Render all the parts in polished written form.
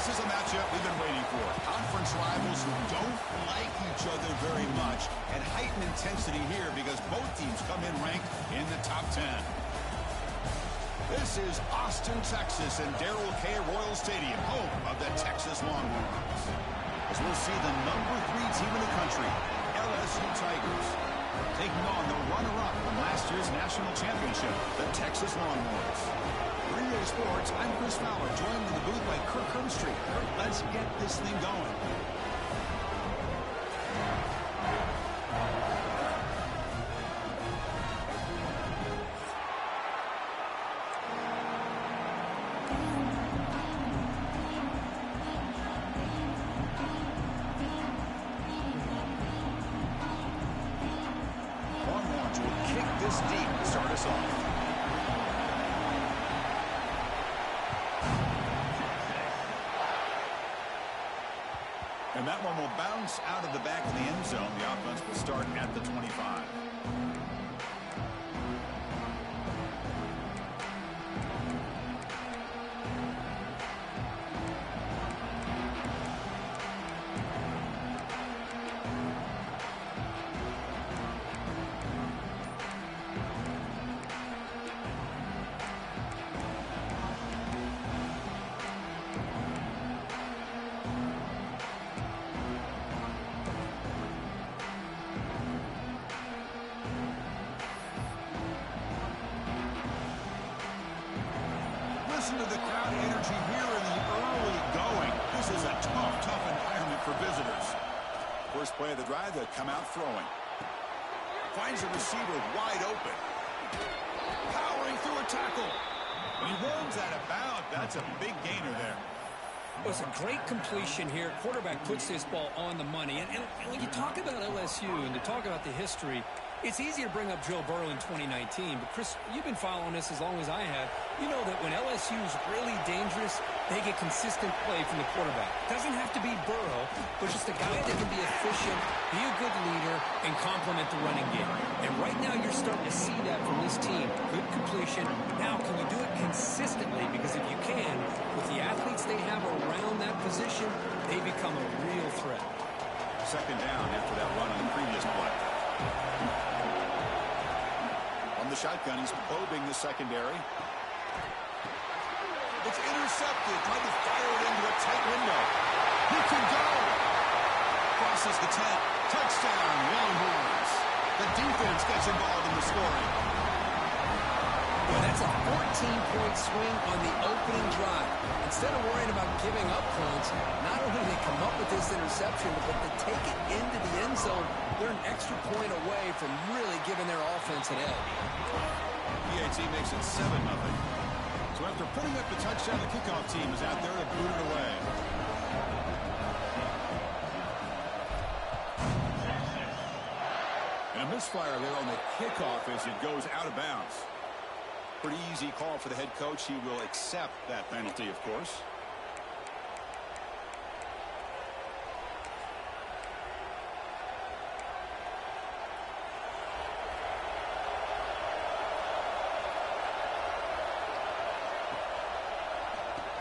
This is a matchup we've been waiting for. Conference rivals who don't like each other very much, and heightened intensity here because both teams come in ranked in the top 10. This is Austin, Texas, and Darrell K. Royal Stadium, home of the Texas Longhorns. As we'll see the #3 team in the country, LSU Tigers, taking on the runner-up from last year's national championship, the Texas Longhorns. For EA Sports, I'm Chris Fowler, joined in the booth by Kirk Herbstreit. Kirk, let's get this thing going. Longhorns will kick this deep to start us off. And that one will bounce out of the back of the end zone. The offense will start at the 25. Listen to the crowd energy here in the early going. This is a tough environment for visitors. First play of the drive, they'll come out throwing. Finds a receiver wide open. Powering through a tackle. And he runs out of bounds. That's a big gainer there. It was a great completion here. Quarterback puts this ball on the money. And when you talk about LSU and to talk about the history, it's easy to bring up Joe Burrow in 2019. But, Chris, you've been following this as long as I have. You know that when LSU is really dangerous, they get consistent play from the quarterback. Doesn't have to be Burrow, but just a guy that can be efficient, be a good leader, and complement the running game. And right now you're starting to see that from this team. Good completion. Now, can you do it consistently? Because if you can, with the athletes they have around that position, they become a real threat. Second down after that run on the previous play. On the shotgun, he's probing the secondary. It's intercepted. Tried to fire it into a tight window. He can go. Crosses the 10. Touchdown, Longhorns. The defense gets involved in the scoring. Well, that's a 14-point swing on the opening drive. Instead of worrying about giving up points, not only do they come up with this interception, but they take it into the end zone. They're an extra point away from really giving their offense an edge. PAT makes it 7-0. So after putting up the touchdown, the kickoff team is out there to boot it away. And a misfire there on the kickoff as it goes out of bounds. Pretty easy call for the head coach. He will accept that penalty, of course.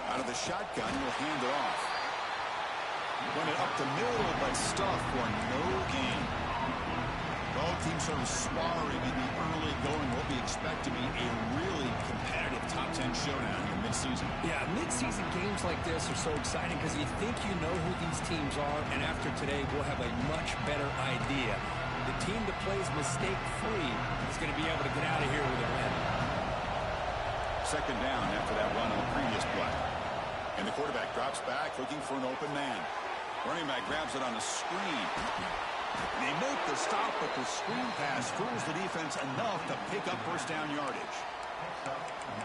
Out of the shotgun, he'll hand it off. Run it up the middle, but stuffed for no gain. Both teams sort of sparring in the early going. What we expect to be a really competitive top 10 showdown here mid-season. Yeah, mid-season games like this are so exciting because you think you know who these teams are, and after today, we'll have a much better idea. The team that plays mistake-free is going to be able to get out of here with a win. Second down after that run on the previous play. And the quarterback drops back looking for an open man. Running back grabs it on a screen. They make the stop, but the screen pass fools the defense enough to pick up first down yardage.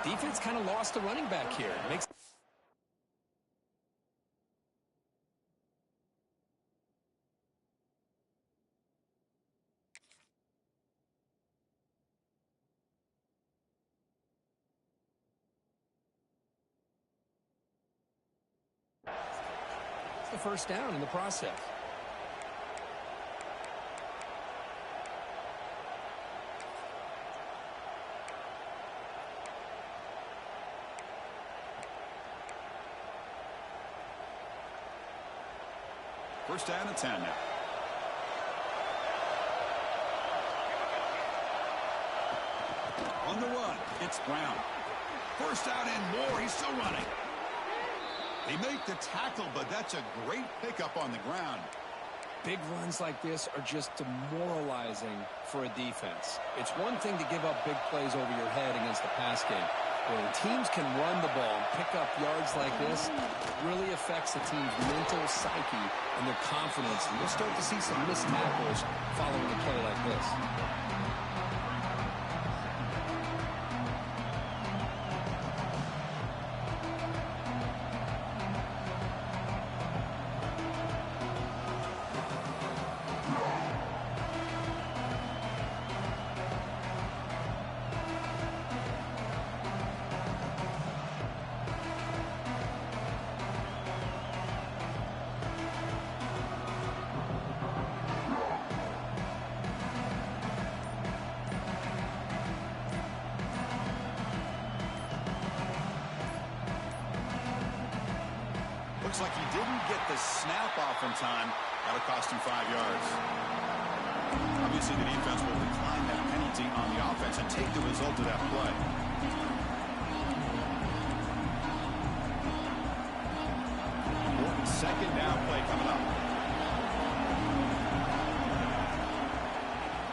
Defense kind of lost the running back here. Makes the first down in the process. First down and 10 now. On the run, it's Brown. First down and more. He's still running. They make the tackle, but that's a great pickup on the ground. Big runs like this are just demoralizing for a defense. It's one thing to give up big plays over your head against the pass game. When teams can run the ball and pick up yards like this, it really affects the team's mental psyche and their confidence. And you'll start to see some missed tackles following a play like this. Looks like he didn't get the snap off in time. That'll cost him 5 yards. Obviously, the defense will decline that penalty on the offense and take the result of that play. Important second down play coming up.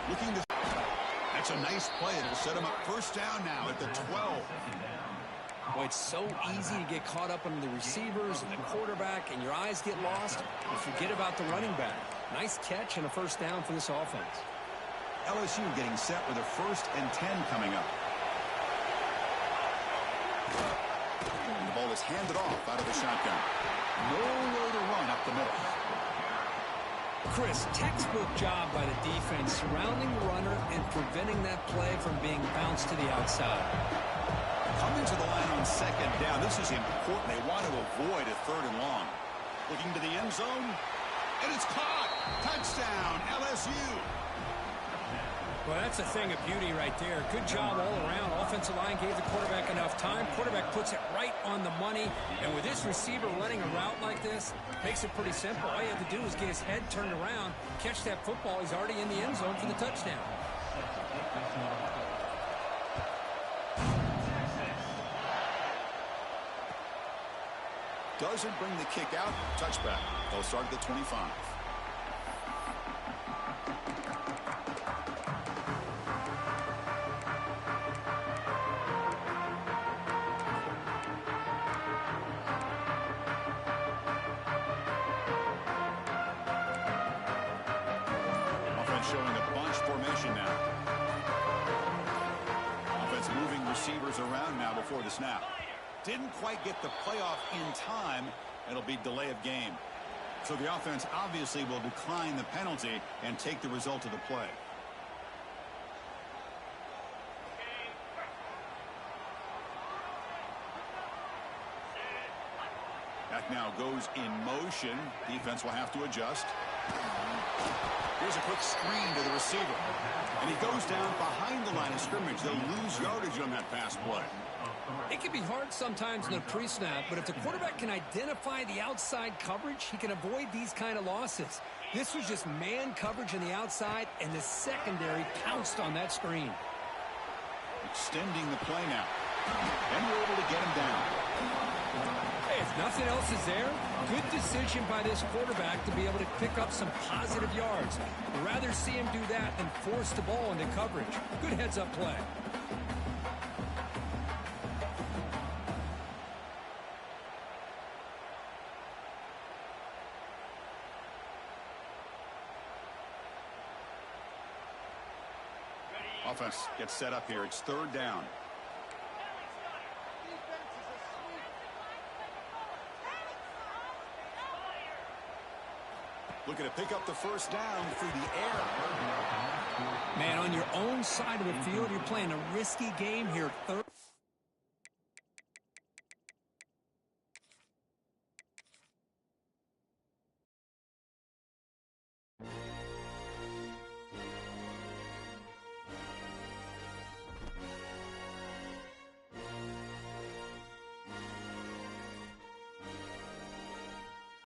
Looking to... That's a nice play. It'll set him up first down now at the 12. Boy, it's so easy to get caught up on the receivers and the quarterback, and your eyes get lost. You forget about the running back. Nice catch and a first down for this offense. LSU getting set with a 1st and 10 coming up. The ball is handed off out of the shotgun. Nowhere to run up the middle. Chris, textbook job by the defense surrounding the runner and preventing that play from being bounced to the outside. Coming to the line on second down. This is important. They want to avoid a 3rd and long. Looking to the end zone. And it's caught. Touchdown, LSU. Well, that's a thing of beauty right there. Good job all around. Offensive line gave the quarterback enough time. Quarterback puts it right on the money. And with this receiver running a route like this, makes it pretty simple. All you have to do is get his head turned around, catch that football. He's already in the end zone for the touchdown. Doesn't bring the kick out. Touchback. They'll start at the 25. Offense showing a bunch formation now. Offense moving receivers around now before the snap. Didn't quite get the playoff in time. It'll be delay of game. So the offense obviously will decline the penalty and take the result of the play. That now goes in motion. Defense will have to adjust. Here's a quick screen to the receiver. And he goes down behind the line of scrimmage. They'll lose yardage on that pass play. It can be hard sometimes in a pre-snap, but if the quarterback can identify the outside coverage, he can avoid these kind of losses. This was just man coverage on the outside, and the secondary pounced on that screen. Extending the play now. And we're able to get him down. Hey, if nothing else is there, good decision by this quarterback to be able to pick up some positive yards. I'd rather see him do that than force the ball into coverage. Good heads-up play. Offense gets set up here. It's 3rd down. Looking to pick up the first down through the air. Man, on your own side of the field, you're playing a risky game here. 3rd.